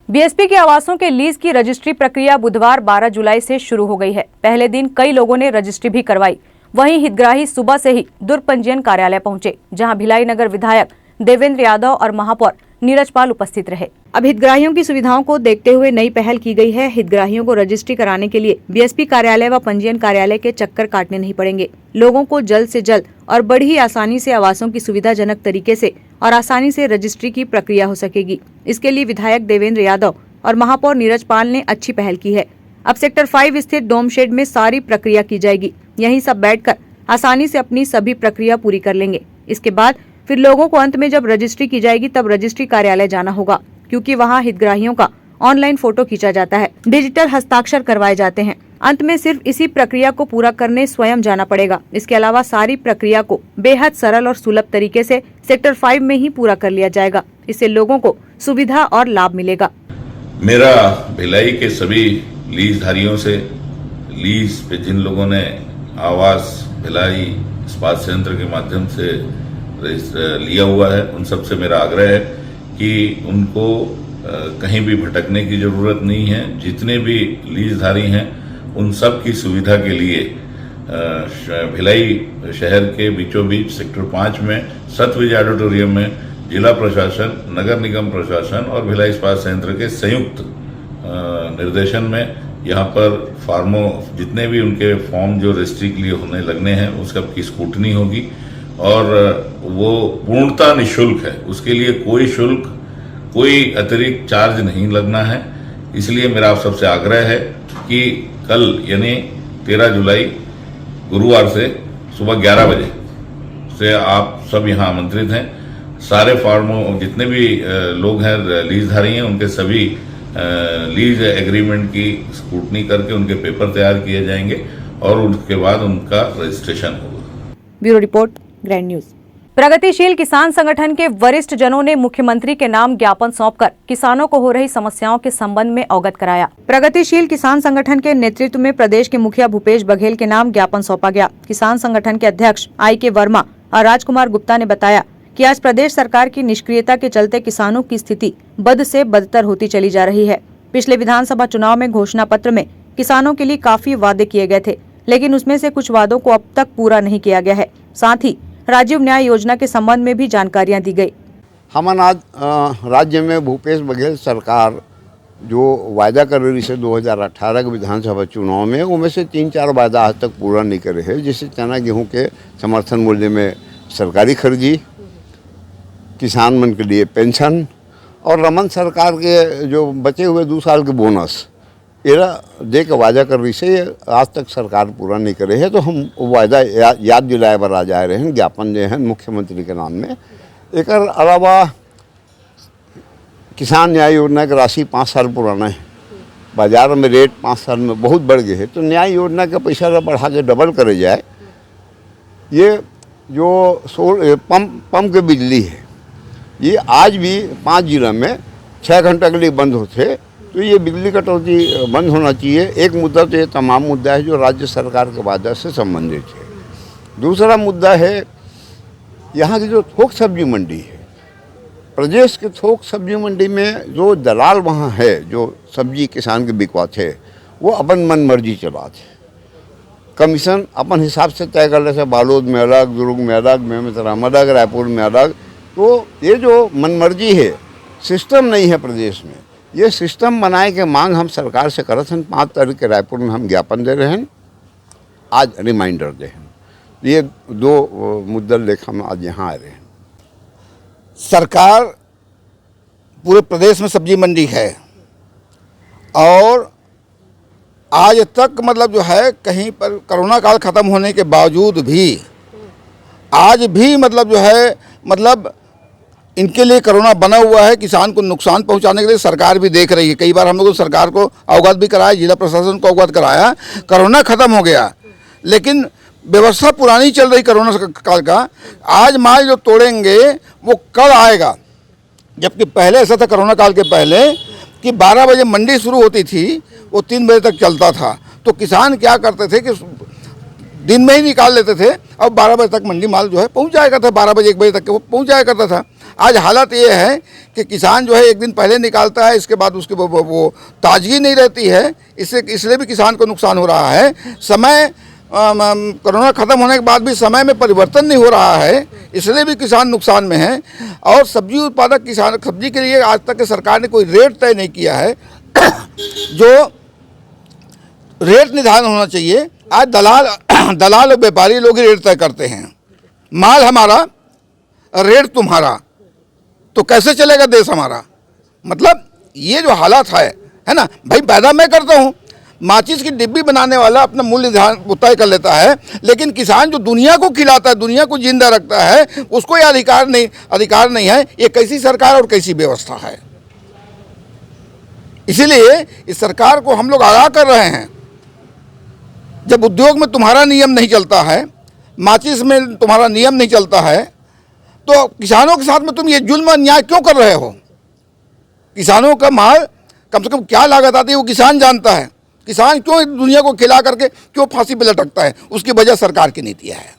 बीएसपी के आवासों के लीज की रजिस्ट्री प्रक्रिया बुधवार 12 जुलाई से शुरू हो गई है। पहले दिन कई लोगों ने रजिस्ट्री भी करवाई। वहीं हितग्राही सुबह से ही दुर्ग पंजीयन कार्यालय पहुंचे, जहां भिलाई नगर विधायक देवेंद्र यादव और महापौर नीरज पाल उपस्थित रहे। अब हितग्राहियों की सुविधाओं को देखते हुए नई पहल की गई है। हितग्राहियों को रजिस्ट्री कराने के लिए बीएसपी कार्यालय व पंजीयन कार्यालय के चक्कर काटने नहीं पड़ेंगे। लोगों को जल्द से जल्द और बड़ी ही आसानी से आवासों की सुविधाजनक तरीके से और आसानी से रजिस्ट्री की प्रक्रिया हो सकेगी। इसके लिए विधायक देवेंद्र यादव और महापौर नीरज पाल ने अच्छी पहल की है। अब सेक्टर 5 स्थित डोम शेड में सारी प्रक्रिया की जाएगी। यहीं सब बैठकर आसानी से अपनी सभी प्रक्रिया पूरी कर लेंगे। इसके बाद फिर लोगों को अंत में जब रजिस्ट्री की जाएगी तब रजिस्ट्री कार्यालय जाना होगा, क्योंकि वहां हितग्राहियों का ऑनलाइन फोटो खींचा जाता है, डिजिटल हस्ताक्षर करवाए जाते हैं। अंत में सिर्फ इसी प्रक्रिया को पूरा करने स्वयं जाना पड़ेगा। इसके अलावा सारी प्रक्रिया को बेहद सरल और सुलभ तरीके से सेक्टर 5 में ही पूरा कर लिया जाएगा। इससे लोगों को सुविधा और लाभ मिलेगा। मेरा भिलाई के सभी लीजधारियों से, लीज पे जिन लोगों ने आवास भिलाई इस्पात संयंत्र के माध्यम से लिया हुआ है, उन सब से मेरा आग्रह है कि उनको कहीं भी भटकने की जरूरत नहीं है। जितने भी लीजधारी हैं उन सब की सुविधा के लिए भिलाई शहर के बीचों बीच सेक्टर 5 में सतविजय ऑडिटोरियम में जिला प्रशासन, नगर निगम प्रशासन और भिलाई इस्पात संयंत्र के संयुक्त निर्देशन में यहाँ पर फार्मों जितने भी उनके फॉर्म जो रजिस्ट्री के लिए होने लगने हैं उसका की स्क्रूटनी होगी और वो पूर्णतः निःशुल्क है। उसके लिए कोई शुल्क, कोई अतिरिक्त चार्ज नहीं लगना है। इसलिए मेरा आप सबसे आग्रह है कि कल यानी 13 जुलाई गुरुवार से सुबह 11 बजे से आप सब यहाँ आमंत्रित हैं। सारे फार्मों जितने भी लोग हैं लीजधारी हैं उनके सभी लीज एग्रीमेंट की स्क्रूटनी करके उनके पेपर तैयार किए जाएंगे और उसके बाद उनका रजिस्ट्रेशन होगा। Bureau report, grand news. प्रगतिशील किसान संगठन के वरिष्ठ जनों ने मुख्यमंत्री के नाम ज्ञापन सौंपकर किसानों को हो रही समस्याओं के संबंध में अवगत कराया। प्रगतिशील किसान संगठन के नेतृत्व में प्रदेश के मुखिया भूपेश बघेल के नाम ज्ञापन सौंपा गया। किसान संगठन के अध्यक्ष IK वर्मा और राजकुमार गुप्ता ने बताया कि आज प्रदेश सरकार की निष्क्रियता के चलते किसानों की स्थिति बद से बदतर होती चली जा रही है। पिछले विधानसभा चुनाव में घोषणा पत्र में किसानों के लिए काफी वादे किए गए थे, लेकिन उसमें से कुछ वादों को अब तक पूरा नहीं किया गया है। साथ ही राजीव न्याय योजना के संबंध में भी जानकारियां दी गई। हमन आज राज्य में भूपेश बघेल सरकार जो वायदा कर रही है 2018 के विधानसभा चुनाव में, उनमें से 3-4 वायदा आज तक पूरा नहीं करे है। जैसे चना गेहूं के समर्थन मूल्य में सरकारी खरीदी, किसान मन के लिए पेंशन और रमन सरकार के जो बचे हुए 2 साल के बोनस एरा दे के वादा कर रही से आज तक सरकार पूरा नहीं करे है। तो हम वायदा याद दिलाए बर आ जा रहे हैं, ज्ञापन दे हैं मुख्यमंत्री के नाम में। एक अलावा किसान न्याय योजना की राशि 5 साल पुराना है, बाजार में रेट 5 साल में बहुत बढ़ गए है। तो न्याय योजना का पैसा बढ़ा के डबल करे जाए। ये जो पंप के बिजली है, ये आज भी 5 जिला में 6 घंटे के लिए बंद होते, तो ये बिजली कटौती बंद होना चाहिए। एक मुद्दा तो ये तमाम मुद्दा है जो राज्य सरकार के वादा से संबंधित है। दूसरा मुद्दा है यहाँ की जो थोक सब्जी मंडी है, प्रदेश के थोक सब्जी मंडी में जो दलाल वहाँ है, जो सब्जी किसान के बिकवाते थे, वो अपन मन मर्जी चलाते, कमीशन अपन हिसाब से तय कर लेते। बालोद में अलग, दुर्ग में अलग, बेमेतरा में अलग, रायपुर में अलग। तो ये जो मनमर्जी है, सिस्टम नहीं है प्रदेश में। ये सिस्टम बनाए के मांग हम सरकार से करत हैं। 5 तारीख के रायपुर में हम ज्ञापन दे रहे हैं, आज रिमाइंडर दे हैं। ये 2 मुद्दा लेकर हम आज यहाँ आ रहे हैं। सरकार पूरे प्रदेश में सब्जी मंडी है और आज तक मतलब जो है कहीं पर कोरोना काल ख़त्म होने के बावजूद भी आज भी मतलब जो है मतलब इनके लिए कोरोना बना हुआ है। किसान को नुकसान पहुंचाने के लिए सरकार भी देख रही है। कई बार हम लोग सरकार को अवगत भी कराया, जिला प्रशासन को अवगत कराया। कोरोना ख़त्म हो गया लेकिन व्यवस्था पुरानी चल रही कोरोना काल का। आज माल जो तोड़ेंगे वो कल आएगा, जबकि पहले ऐसा था कोरोना काल के पहले कि 12 बजे मंडी शुरू होती थी, वो 3 बजे तक चलता था। तो किसान क्या करते थे कि दिन में ही निकाल लेते थे और 12 बजे तक मंडी माल जो है पहुंच जाया करता था। 12 बजे 1 बजे तक वो पहुंच जाया करता था। आज हालत ये है कि किसान जो है 1 दिन पहले निकालता है, इसके बाद उसके वो ताजगी नहीं रहती है। इसलिए भी किसान को नुकसान हो रहा है। समय कोरोना ख़त्म होने के बाद भी समय में परिवर्तन नहीं हो रहा है, इसलिए भी किसान नुकसान में है। और सब्जी उत्पादक किसान सब्जी के लिए आज तक सरकार ने कोई रेट तय नहीं किया है। जो रेट निर्धारण होना चाहिए, आज दलाल और व्यापारी लोग ही रेट तय करते हैं। माल हमारा, रेट तुम्हारा, तो कैसे चलेगा देश हमारा? मतलब ये जो हालात है ना भाई। पैदा मैं करता हूँ, माचिस की डिब्बी बनाने वाला अपना मूल्य निर्धारण तय कर लेता है, लेकिन किसान जो दुनिया को खिलाता है, दुनिया को जिंदा रखता है, उसको ये अधिकार नहीं है। ये कैसी सरकार और कैसी व्यवस्था है? इसीलिए इस सरकार को हम लोग आगाह कर रहे हैं। जब उद्योग में तुम्हारा नियम नहीं चलता है, माचिस में तुम्हारा नियम नहीं चलता है, तो किसानों के साथ में तुम ये जुल्म अन्याय क्यों कर रहे हो? किसानों का माल कम से कम क्या लागत आती है वो किसान जानता है। किसान क्यों दुनिया को खिला करके क्यों फांसी पे लटकता है? उसकी वजह सरकार की नीतियां है।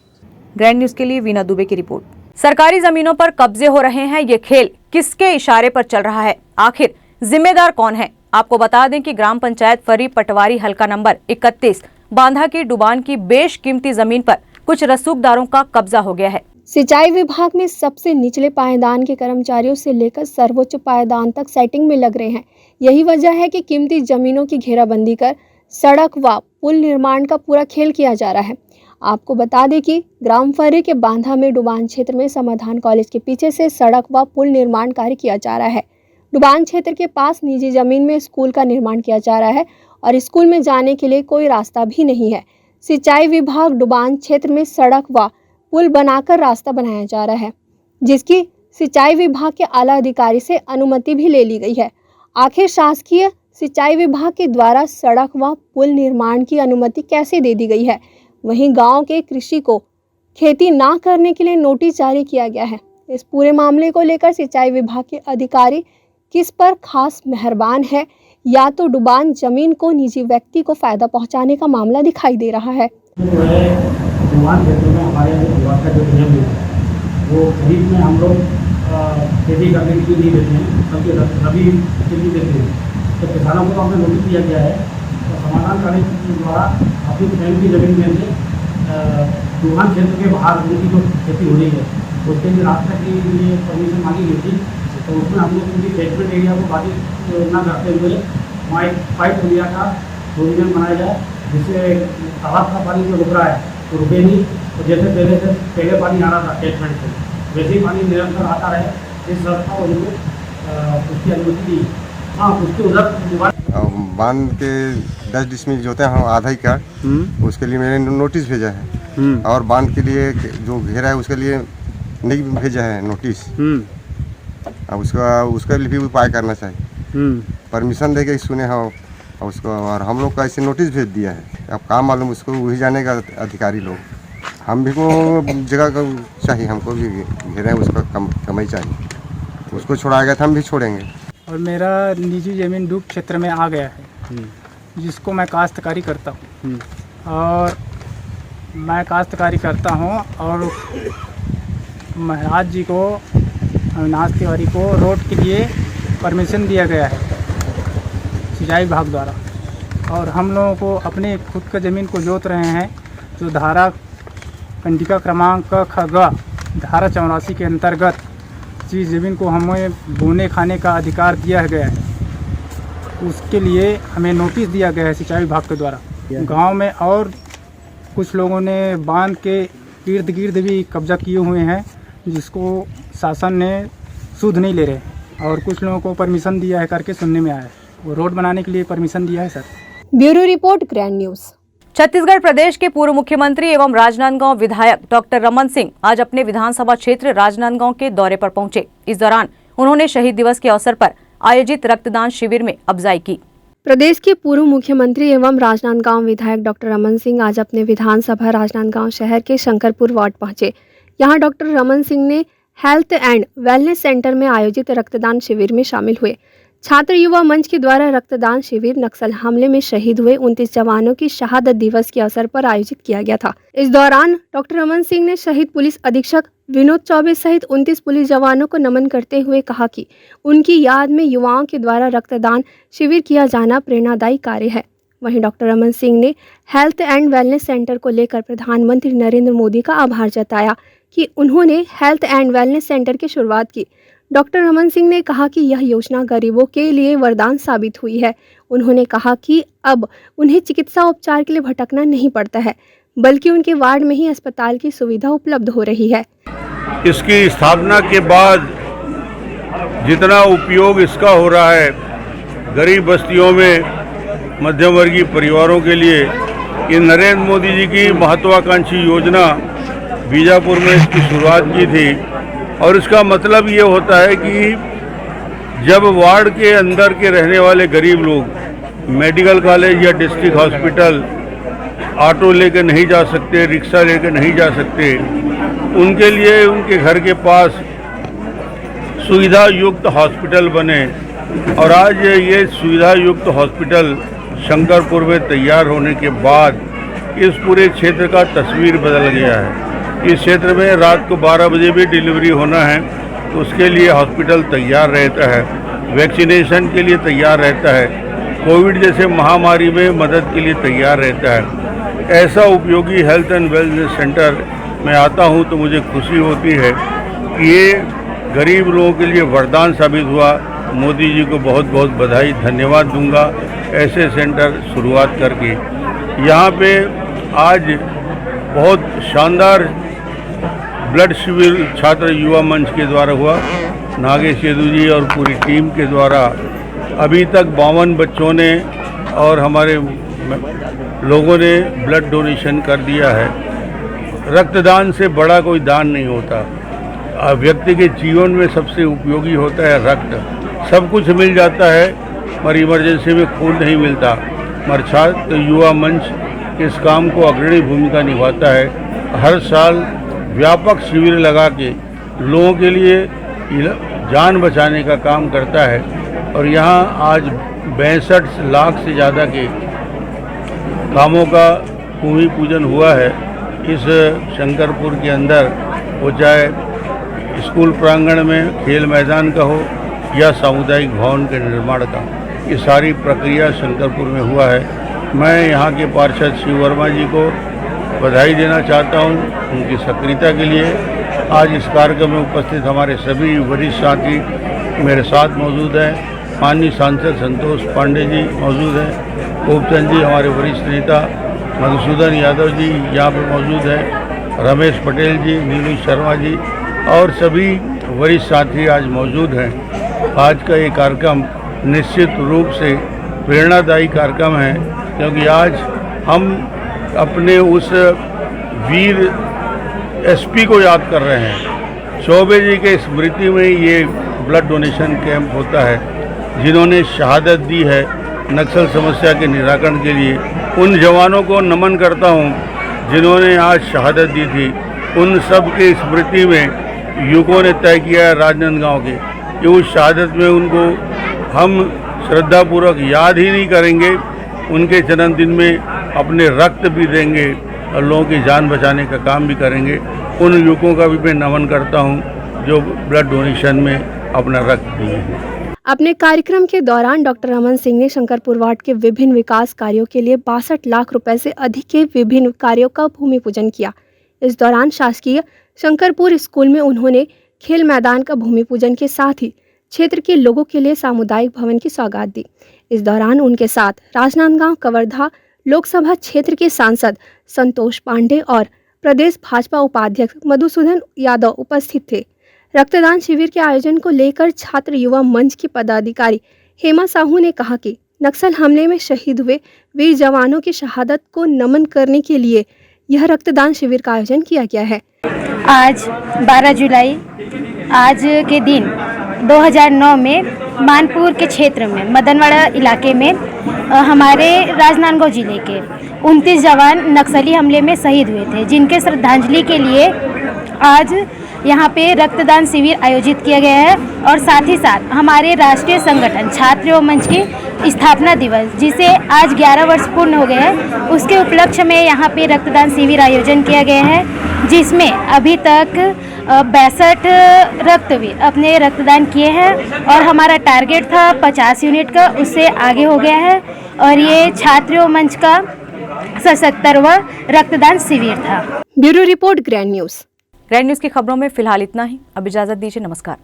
ग्रैंड न्यूज के लिए वीना दुबे की रिपोर्ट। सरकारी जमीनों पर कब्जे हो रहे हैं, ये खेल किसके इशारे पर चल रहा है? आखिर जिम्मेदार कौन है? आपको बता दें कि ग्राम पंचायत फर्री पटवारी हल्का नंबर 31 बांधा की डुबान की बेशकीमती जमीन पर कुछ रसूखदारों का कब्जा हो गया है। सिंचाई विभाग में सबसे निचले पायदान के कर्मचारियों से लेकर सर्वोच्च पायदान तक सेटिंग में लग रहे हैं। यही वजह है कि कीमती जमीनों की घेराबंदी कर सड़क व पुल निर्माण का पूरा खेल किया जा रहा है। आपको बता दें कि ग्राम फर्री के बांधा में डुबान क्षेत्र में समाधान कॉलेज के पीछे से सड़क व पुल निर्माण कार्य किया जा रहा है। डुबान क्षेत्र के पास निजी जमीन में स्कूल का निर्माण किया जा रहा है और स्कूल में जाने के लिए कोई रास्ता भी नहीं है। सिंचाई विभाग डुबान क्षेत्र में सड़क व पुल बनाकर रास्ता बनाया जा रहा है, जिसकी सिंचाई विभाग के आला अधिकारी से अनुमति भी ले ली गई है। आखिर शासकीय सिंचाई विभाग के द्वारा सड़क व पुल निर्माण की अनुमति कैसे दे दी गई है? वहीं गांव के कृषि को खेती ना करने के लिए नोटिस जारी किया गया है। इस पूरे मामले को लेकर सिंचाई विभाग के अधिकारी किस पर खास मेहरबान है, या तो डुबान जमीन को निजी व्यक्ति को फायदा पहुंचाने का मामला दिखाई दे रहा है। डुबान क्षेत्र में हमारे विभाग का जो नियम है वो खरीफ में हम लोग खेती करने के लिए नहीं देते हैं, बल्कि रबी के लिए देते हैं। तो किसानों को हमें नोटिस दिया गया है तो समाधानकारी द्वारा अपनी स्वयं की जमीन में से डुबान क्षेत्र के बाहर उनकी जो खेती हो रही है उसके लिए रास्ते के लिए परमिशन मांगी गई थी। तो उसमें हम लोग उनकी कैचमेंट एरिया को बाधित न करते हुए वहाँ एक पाइप पुलिया का प्रोविजन बनाया जाए, जिससे तालाब का पानी जो रुक रहा है तो रुके नहीं, तो जैसे पहले पानी आ रहा था कैचमेंट से वैसे ही पानी निरंतर आता रहे। इस व्यवस्था को उनको उसकी अनुमति दी। हाँ, उसके उधर बांध के 10 डिसमिल जो होते हैं आधा ही का उसके लिए मैंने नोटिस भेजा है, और बांध के लिए जो घेरा है उसके लिए नहीं भेजा है नोटिस। अब उसका लिए भी उपाय करना चाहिए, परमिशन देके सुने हो उसको, और हम लोग का ऐसे नोटिस भेज दिया है। अब काम मालूम उसको वही जानेगा अधिकारी लोग। हम भी को जगह का चाहिए, हमको भी घेरा है उसका कमाई चाहिए, उसको छोड़ाएगा तो हम भी छोड़ेंगे। और मेरा निजी ज़मीन डूब क्षेत्र में आ गया है, जिसको मैं काश्तकारी करता हूँ और मैं काश्तकारी करता हूँ और महाराज जी को अविनाश तिवारी को रोड के लिए परमिशन दिया गया है सिंचाई विभाग द्वारा, और हम लोगों को अपने खुद का ज़मीन को जोत रहे हैं जो धारा कंडिका क्रमांक खगा धारा 84 के अंतर्गत जिस ज़मीन को हमें बोने खाने का अधिकार दिया गया है उसके लिए हमें नोटिस दिया गया है सिंचाई विभाग के द्वारा। गांव में और कुछ लोगों ने बांध के इर्द गिर्द भी कब्जा किए हुए हैं, जिसको शासन ने सुध नहीं ले रहे, और कुछ लोगों को परमिशन दिया है करके सुनने में आया है, वो रोड बनाने के लिए परमिशन दिया है sir. Bureau report, grand news. Chhattisgarh प्रदेश के पूर्व मुख्यमंत्री एवं राजनांदगांव विधायक डॉक्टर रमन सिंह आज अपने विधानसभा क्षेत्र राजनांदगांव के दौरे पर पहुंचे। इस दौरान उन्होंने शहीद दिवस के अवसर पर आयोजित रक्तदान शिविर में अफजाई की। प्रदेश के पूर्व मुख्यमंत्री एवं राजनांदगांव विधायक डॉक्टर रमन सिंह आज अपने विधानसभा राजनांदगांव शहर के शंकरपुर वार्ड पहुंचे। यहां डॉक्टर रमन सिंह ने हेल्थ एंड वेलनेस सेंटर में आयोजित रक्तदान शिविर में शामिल हुए। छात्र युवा मंच के द्वारा रक्तदान शिविर नक्सल हमले में शहीद हुए 29 जवानों की शहादत दिवस के अवसर पर आयोजित किया गया था। इस दौरान डॉक्टर रमन सिंह ने शहीद पुलिस अधीक्षक विनोद चौबे सहित 29 पुलिस जवानों को नमन करते हुए कहा कि उनकी याद में युवाओं के द्वारा रक्तदान शिविर किया जाना प्रेरणादायी कार्य है। वहीं डॉक्टर रमन सिंह ने हेल्थ एंड वेलनेस सेंटर को लेकर प्रधानमंत्री नरेंद्र मोदी का आभार जताया कि उन्होंने हेल्थ एंड वेलनेस सेंटर की शुरुआत की। डॉक्टर रमन सिंह ने कहा कि यह योजना गरीबों के लिए वरदान साबित हुई है। उन्होंने कहा कि अब उन्हें चिकित्सा उपचार के लिए भटकना नहीं पड़ता है, बल्कि उनके वार्ड में ही अस्पताल की सुविधा उपलब्ध हो रही है। इसकी स्थापना के बाद जितना उपयोग इसका हो रहा है गरीब बस्तियों में, मध्यम वर्गीय परिवारों के लिए, ये नरेंद्र मोदी जी की महत्वाकांक्षी योजना बीजापुर में इसकी शुरुआत की थी। और इसका मतलब ये होता है कि जब वार्ड के अंदर के रहने वाले गरीब लोग मेडिकल कॉलेज या डिस्ट्रिक्ट हॉस्पिटल ऑटो लेकर नहीं जा सकते, रिक्शा लेकर नहीं जा सकते, उनके लिए उनके घर के पास सुविधा युक्त हॉस्पिटल बने। और आज ये सुविधा युक्त हॉस्पिटल शंकरपुर में तैयार होने के बाद इस पूरे क्षेत्र का तस्वीर बदल गया है। इस क्षेत्र में रात को 12 बजे भी डिलीवरी होना है तो उसके लिए हॉस्पिटल तैयार रहता है, वैक्सीनेशन के लिए तैयार रहता है, कोविड जैसे महामारी में मदद के लिए तैयार रहता है। ऐसा उपयोगी हेल्थ एंड वेलनेस सेंटर में आता हूं तो मुझे खुशी होती है कि ये गरीब लोगों के लिए वरदान साबित हुआ। मोदी जी को बहुत बहुत बधाई, धन्यवाद दूंगा ऐसे सेंटर शुरुआत करके। यहाँ पे आज बहुत शानदार ब्लड शिविर छात्र युवा मंच के द्वारा हुआ। नागेश यदू जी और पूरी टीम के द्वारा अभी तक 52 बच्चों ने और हमारे लोगों ने ब्लड डोनेशन कर दिया है। रक्तदान से बड़ा कोई दान नहीं होता। व्यक्ति के जीवन में सबसे उपयोगी होता है रक्त। सब कुछ मिल जाता है पर इमरजेंसी में खून नहीं मिलता। मगर छात्र युवा मंच इस काम को अग्रणी भूमिका निभाता है। हर साल व्यापक शिविर लगा के लोगों के लिए जान बचाने का काम करता है और यहाँ आज 62 लाख से ज़्यादा के कामों का भूमि पूजन हुआ है। इस शंकरपुर के अंदर वो चाहे स्कूल प्रांगण में खेल मैदान का हो या सामुदायिक भवन के निर्माण का, ये सारी प्रक्रिया शंकरपुर में हुआ है। मैं यहाँ के पार्षद शिव वर्मा जी को बधाई देना चाहता हूँ उनकी सक्रियता के लिए। आज इस कार्यक्रम में उपस्थित हमारे सभी वरिष्ठ साथी मेरे साथ मौजूद हैं। माननीय सांसद संतोष पांडे जी मौजूद हैं, गोपचंद जी हमारे वरिष्ठ नेता, मधुसूदन यादव जी यहाँ पर मौजूद हैं, रमेश पटेल जी, नीलू शर्मा जी और सभी वरिष्ठ साथी आज मौजूद हैं। आज का ये कार्यक्रम निश्चित रूप से प्रेरणादायी कार्यक्रम है क्योंकि आज हम अपने उस वीर एसपी को याद कर रहे हैं। चौबे जी के स्मृति में ये ब्लड डोनेशन कैंप होता है जिन्होंने शहादत दी है नक्सल समस्या के निराकरण के लिए। उन जवानों को नमन करता हूँ जिन्होंने आज शहादत दी थी। उन सब के स्मृति में युवकों ने तय किया है राजनांदगांव के कि उस शहादत में उनको हम श्रद्धापूर्वक याद ही नहीं करेंगे, उनके जन्मदिन में अपने रक्त भी देंगे और लोगों की जान बचाने का काम भी करेंगे। उन युवकों का भी मैं नमन करता हूं जो ब्लड डोनेशन में अपना रक्त दिए हैं। अपने कार्यक्रम के दौरान डॉक्टर रमन सिंह ने शंकरपुर वार्ड के विभिन्न विकास कार्यों के लिए 62 लाख रुपए से अधिक के विभिन्न कार्यों का भूमि पूजन किया। इस दौरान शासकीय शंकरपुर स्कूल में उन्होंने खेल मैदान का भूमि पूजन के साथ ही क्षेत्र के लोगों के लिए सामुदायिक भवन की सौगात दी। इस दौरान उनके साथ राजनांदगांव कवर्धा लोकसभा क्षेत्र के सांसद संतोष पांडे और प्रदेश भाजपा उपाध्यक्ष मधुसूदन यादव उपस्थित थे। रक्तदान शिविर के आयोजन को लेकर छात्र युवा मंच की पदाधिकारी हेमा साहू ने कहा कि नक्सल हमले में शहीद हुए वीर जवानों की शहादत को नमन करने के लिए यह रक्तदान शिविर का आयोजन किया गया है। आज 12 जुलाई आज के दिन 2009 में मानपुर के क्षेत्र में मदनवाड़ा इलाके में हमारे राजनांदगांव जिले के 29 जवान नक्सली हमले में शहीद हुए थे, जिनके श्रद्धांजलि के लिए आज यहाँ पे रक्तदान शिविर आयोजित किया गया है। और साथ ही साथ हमारे राष्ट्रीय संगठन छात्र युवा मंच की स्थापना दिवस जिसे आज 11 वर्ष पूर्ण हो गए हैं, उसके उपलक्ष्य में यहाँ पे रक्तदान शिविर आयोजन किया गया है, जिसमें अभी तक 62 रक्तवीर अपने रक्तदान किए हैं और हमारा टारगेट था 50 यूनिट का, उससे आगे हो गया है। और ये छात्र युवा मंच का 77वां रक्तदान शिविर था। Bureau report grand news. Grand news की खबरों में फिलहाल इतना ही। अब इजाजत दीजिए, नमस्कार।